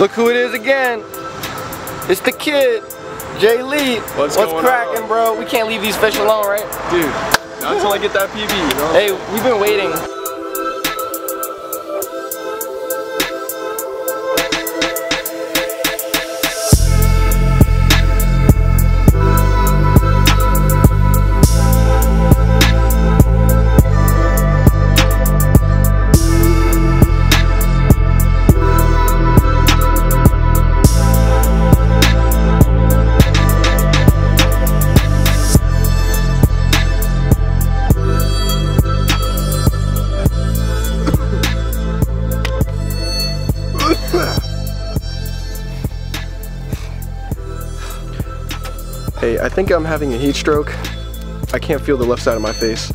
Look who it is again. It's the kid, Jay Lee. What's cracking, bro? We can't leave these fish alone, right? Dude, not until I get that PB, you know? Hey, we've been waiting. Hey, I think I'm having a heat stroke. I can't feel the left side of my face.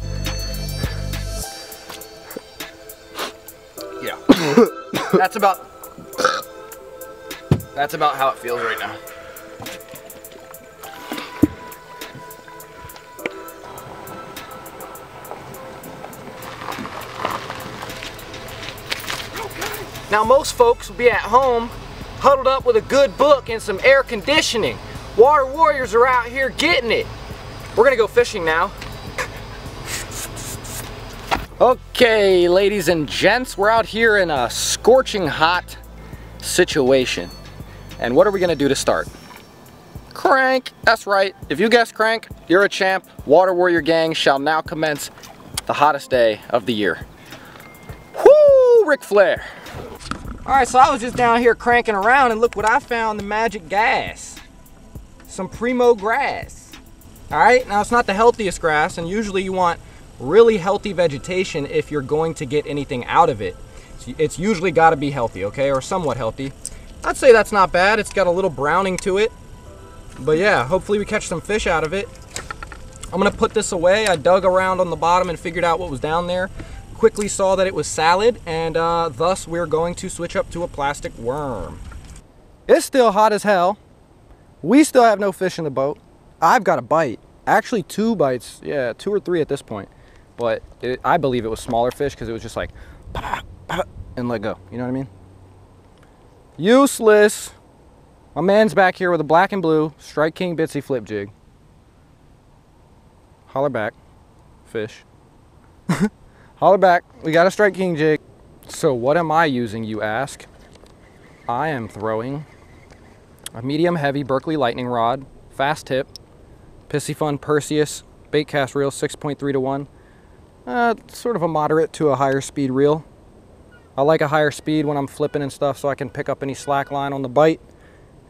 Yeah. That's about how it feels right now. Now most folks will be at home huddled up with a good book and some air conditioning. Water warriors are out here getting it. We're gonna go fishing now. Okay, ladies and gents, we're out here in a scorching hot situation. And what are we gonna do to start? Crank, that's right. If you guessed crank, you're a champ. Water warrior gang shall now commence the hottest day of the year. Woo, Ric Flair. All right, so I was just down here cranking around and look what I found, the magic gas. Some primo grass. All right, now it's not the healthiest grass, and usually you want really healthy vegetation if you're going to get anything out of it. It's usually got to be healthy, okay, or somewhat healthy. I'd say that's not bad. It's got a little browning to it, but yeah, hopefully we catch some fish out of it. I'm gonna put this away. I dug around on the bottom and figured out what was down there. Quickly saw that it was salad, and thus we're going to switch up to a plastic worm. It's still hot as hell. We still have no fish in the boat. I've got a bite. Actually 2 bites. Yeah, 2 or 3 at this point. But I believe it was smaller fish because it was just like, and let go. You know what I mean? Useless. My man's back here with a black and blue Strike King Bitsy flip jig. Holler back, fish. Holler back, we got a Strike King jig. So what am I using, you ask? I am throwing a medium heavy Berkeley lightning rod, fast tip, Pissy Fun Perseus bait cast reel, 6.3 to 1. Sort of a moderate to a higher speed reel. I like a higher speed when I'm flipping and stuff so I can pick up any slack line on the bite.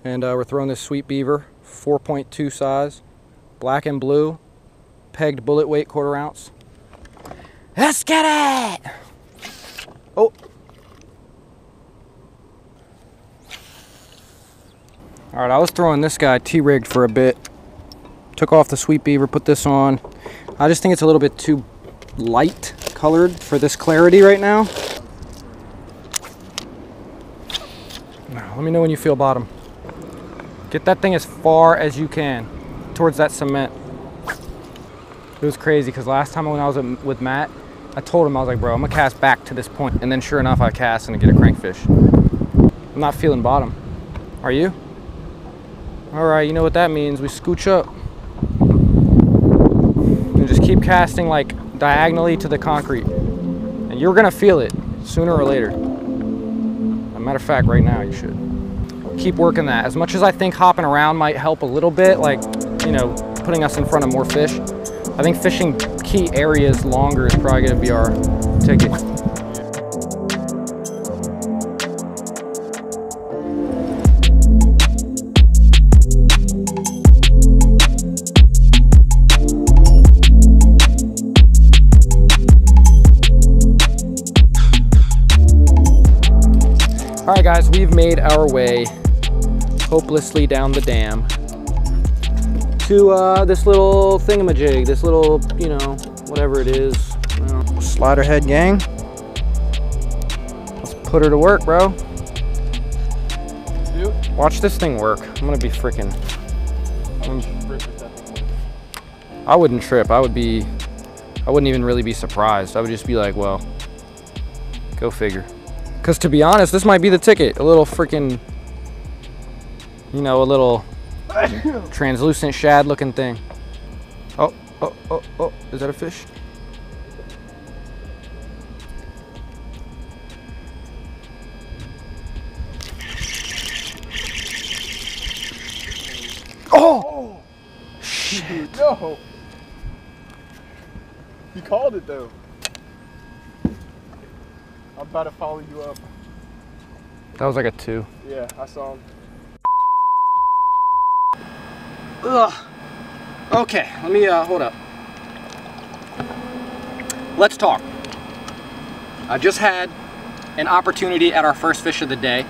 And we're throwing this Sweet Beaver, 4.2 size, black and blue, pegged bullet weight, 1/4 ounce. Let's get it! Oh. All right, I was throwing this guy T-rigged for a bit. Took off the Sweet Beaver, put this on. I just think it's a little bit too light colored for this clarity right now. Now, let me know when you feel bottom. Get that thing as far as you can towards that cement. It was crazy because last time when I was with Matt, I told him, I was like, bro, I'm gonna cast back to this point. And then sure enough, I cast and I get a crankfish. I'm not feeling bottom. Are you? All right, you know what that means. We scooch up. And just keep casting like diagonally to the concrete. And you're gonna feel it sooner or later. As a matter of fact, right now you should. Keep working that. As much as I think hopping around might help a little bit, like, you know, putting us in front of more fish, I think fishing key areas longer is probably gonna be our ticket. All right, guys, we've made our way hopelessly down the dam to this little thingamajig, this little, you know, whatever it is. Slider head gang. Let's put her to work, bro. Watch this thing work. I'm gonna be freaking. I wouldn't trip. I wouldn't even really be surprised. I would just be like, well, go figure. Because to be honest, this might be the ticket. A little freaking You know, a little translucent shad looking thing. Oh, oh, oh, oh, is that a fish? Oh! Shit. No! You called it though. I'm about to follow you up. That was like a 2. Yeah, I saw him. Ugh. Okay, let me, hold up. Let's talk. I just had an opportunity at our first fish of the day,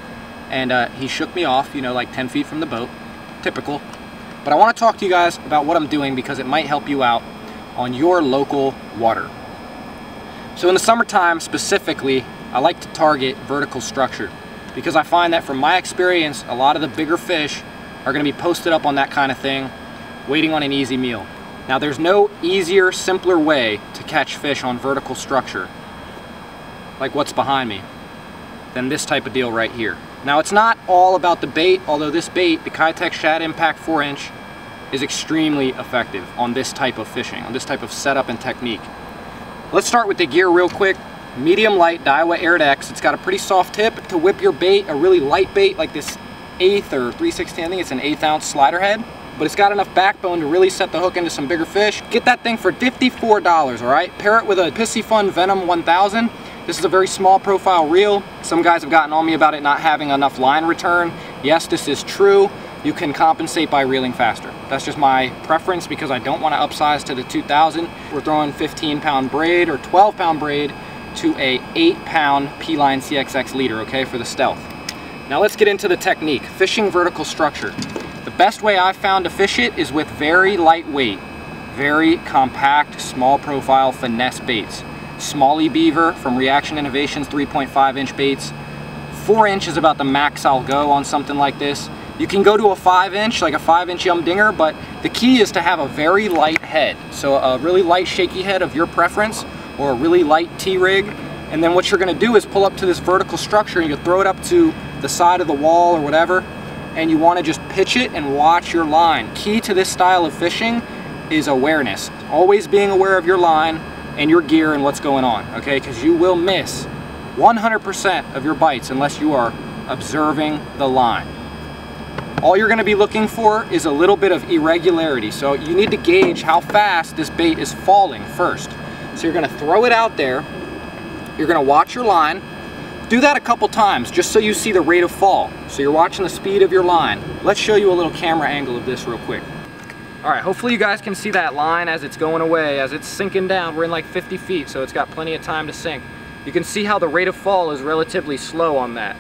and he shook me off, you know, like 10 feet from the boat. Typical. But I want to talk to you guys about what I'm doing because it might help you out on your local water. So in the summertime specifically, I like to target vertical structure because I find that from my experience, a lot of the bigger fish are going to be posted up on that kind of thing, waiting on an easy meal. Now there's no easier, simpler way to catch fish on vertical structure, like what's behind me, than this type of deal right here. Now it's not all about the bait, although this bait, the Kitech Shad Impact 4-inch, is extremely effective on this type of fishing, on this type of setup and technique. Let's start with the gear real quick. Medium light Daiwa Air X. It's got a pretty soft tip to whip your bait, a really light bait like this 1/8 or 3/16, I think it's an 1/8 ounce slider head, but it's got enough backbone to really set the hook into some bigger fish. Get that thing for $54, all right? Pair it with a Pissy Fun Venom 1000. This is a very small profile reel. Some guys have gotten on me about it not having enough line return. Yes, this is true. You can compensate by reeling faster. That's just my preference because I don't want to upsize to the 2000. We're throwing 15-pound braid or 12-pound braid to a 8-pound P-Line CXX leader, okay, for the Stealth. Now let's get into the technique, fishing vertical structure. The best way I've found to fish it is with very lightweight, very compact, small profile finesse baits. Smalley Beaver from Reaction Innovations 3.5-inch baits. 4-inch is about the max I'll go on something like this. You can go to a 5-inch, like a 5-inch Yum Dinger, but the key is to have a very light head. So a really light shaky head of your preference, or a really light T-rig. And then what you're gonna do is pull up to this vertical structure and you throw it up to the side of the wall or whatever, and you wanna just pitch it and watch your line. Key to this style of fishing is awareness. Always being aware of your line and your gear and what's going on, okay? Because you will miss 100% of your bites unless you are observing the line. All you're gonna be looking for is a little bit of irregularity. So you need to gauge how fast this bait is falling first. So you're gonna throw it out there, you're gonna watch your line, do that a couple times just so you see the rate of fall. So you're watching the speed of your line. Let's show you a little camera angle of this real quick. All right, hopefully you guys can see that line as it's going away, as it's sinking down. We're in like 50 feet, so it's got plenty of time to sink. You can see how the rate of fall is relatively slow on that.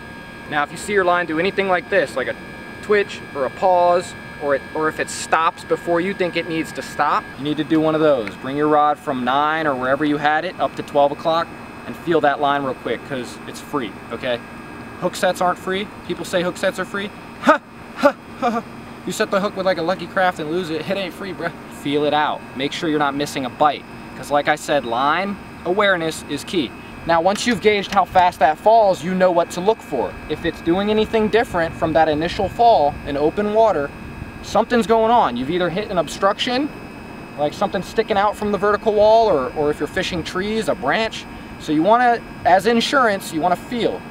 Now, if you see your line do anything like this, like a twitch or a pause, or if it stops before you think it needs to stop, you need to do one of those. Bring your rod from 9 or wherever you had it up to 12 o'clock and feel that line real quick because it's free, okay? Hook sets aren't free. People say hook sets are free. Ha, ha, ha, ha. You set the hook with like a Lucky Craft and lose it, it ain't free, bruh. Feel it out. Make sure you're not missing a bite because like I said, line awareness is key. Now, once you've gauged how fast that falls, you know what to look for. If it's doing anything different from that initial fall in open water, something's going on. You've either hit an obstruction, like something sticking out from the vertical wall, or if you're fishing trees, a branch. So you want to, as insurance, you want to feel.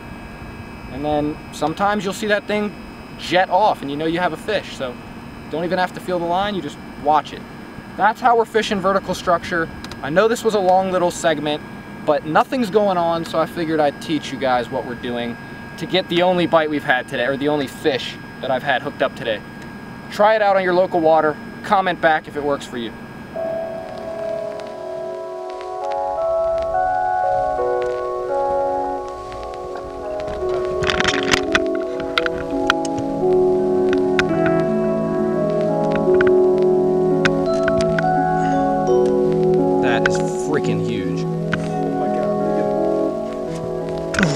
And then sometimes you'll see that thing jet off and you know you have a fish. So you don't even have to feel the line, you just watch it. That's how we're fishing vertical structure. I know this was a long little segment, but nothing's going on, so I figured I'd teach you guys what we're doing to get the only bite we've had today, or the only fish that I've had hooked up today. Try it out on your local water. Comment back if it works for you. That is freaking huge.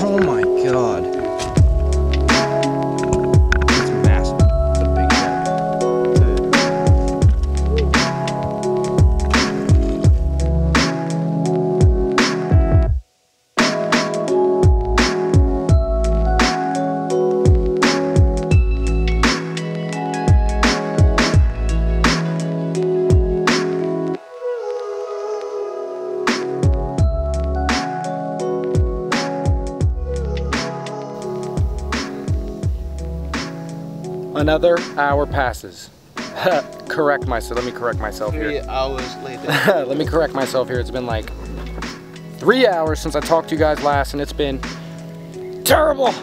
Oh my god. It's massive. It's a big head. Another hour passes. Correct myself. Let me correct myself here. 3 hours later. Let me correct myself here. It's been like 3 hours since I talked to you guys last, and it's been terrible.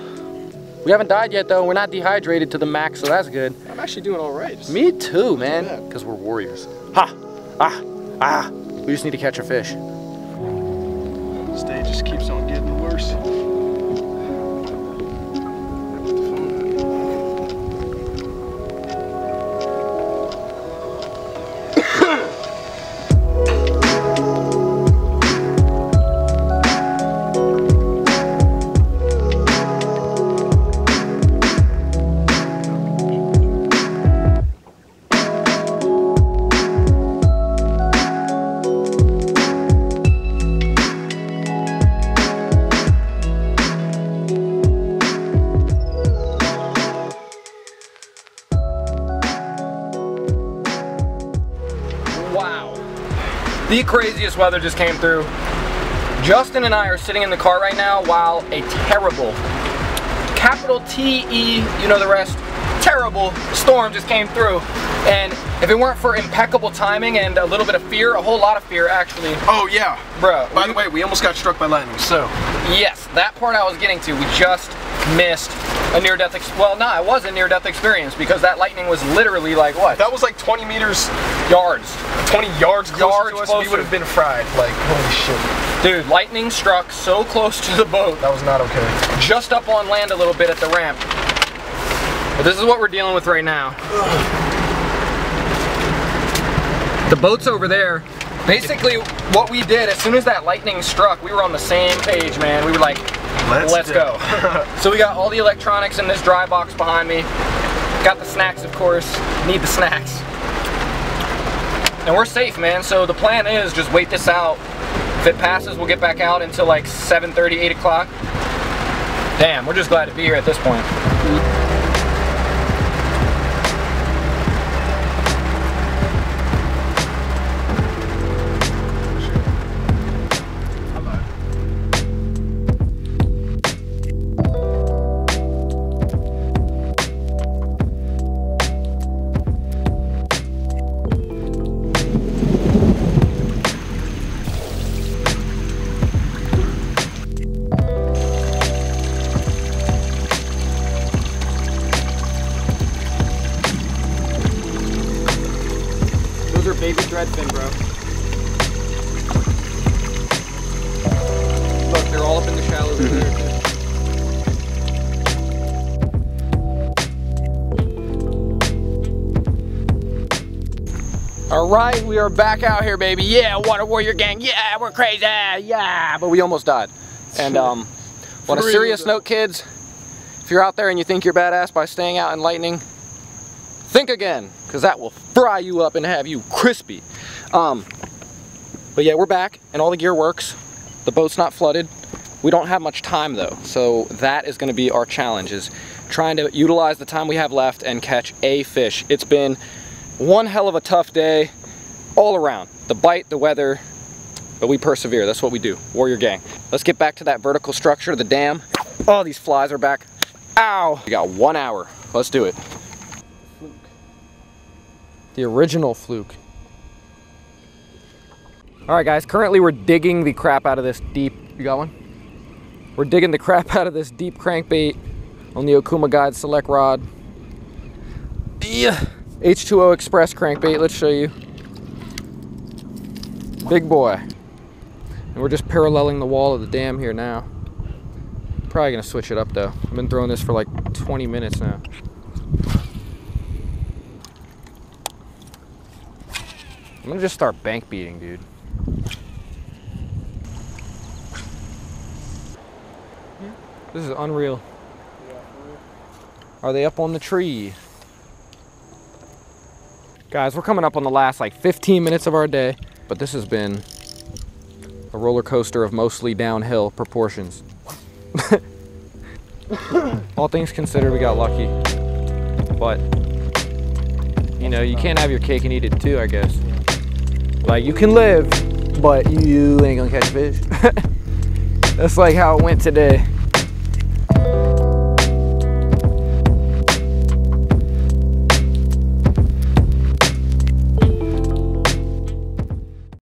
We haven't died yet though. We're not dehydrated to the max, so that's good. I'm actually doing all right. Me too, man. Because we're warriors. Ha! Ah! Ah! We just need to catch a fish. This day just keeps on getting worse. Wow. The craziest weather just came through. Justin and I are sitting in the car right now while a terrible, capital T-E, you know the rest, terrible storm just came through. And if it weren't for impeccable timing and a little bit of fear, a whole lot of fear actually. Oh yeah. Bro. By the way, we almost got struck by lightning, so. Yes, that part I was getting to. We just missed a near-death experience. Well, no, it was a near-death experience because that lightning was literally like what? That was like 20 meters. Yards. 20 yards closer to us, we would have been fried. Like, holy shit. Dude, lightning struck so close to the boat. That was not okay. Just up on land a little bit at the ramp. But this is what we're dealing with right now. The boat's over there. Basically, what we did, as soon as that lightning struck, we were on the same page, man. We were like, let's go. So we got all the electronics in this dry box behind me. Got the snacks, of course. Need the snacks. And we're safe, man. So the plan is just wait this out. If it passes, we'll get back out until like 7:30, 8 o'clock. Damn, we're just glad to be here at this point. Baby threadfin, bro. Look, they're all up in the shallows over there. All right, we are back out here, baby. Yeah, Water Warrior Gang. Yeah, we're crazy. Yeah, but we almost died. And on a serious note, kids, if you're out there and you think you're badass by staying out in lightning, think again, because that will fry you up and have you crispy. But yeah, we're back and all the gear works. The boat's not flooded. We don't have much time though, so that is going to be our challenge, is trying to utilize the time we have left and catch a fish. It's been one hell of a tough day all around. The bite, the weather, but we persevere. That's what we do. Warrior Gang. Let's get back to that vertical structure, the dam. Oh, these flies are back. Ow! We got 1 hour. Let's do it. The original fluke. All right, guys, currently we're digging the crap out of this deep, you got one? We're digging the crap out of this deep crankbait on the Okuma Guide Select Rod. Yeah, H2O Express crankbait, let's show you. Big boy. And we're just paralleling the wall of the dam here now. Probably gonna switch it up though. I've been throwing this for like 20 minutes now. I'm gonna just start bank beating, dude. This is unreal. Are they up on the tree? Guys, we're coming up on the last like 15 minutes of our day, but this has been a roller coaster of mostly downhill proportions. All things considered, we got lucky. But, you know, you can't have your cake and eat it too, I guess. Like, you can live, but you ain't gonna catch fish. That's like how it went today.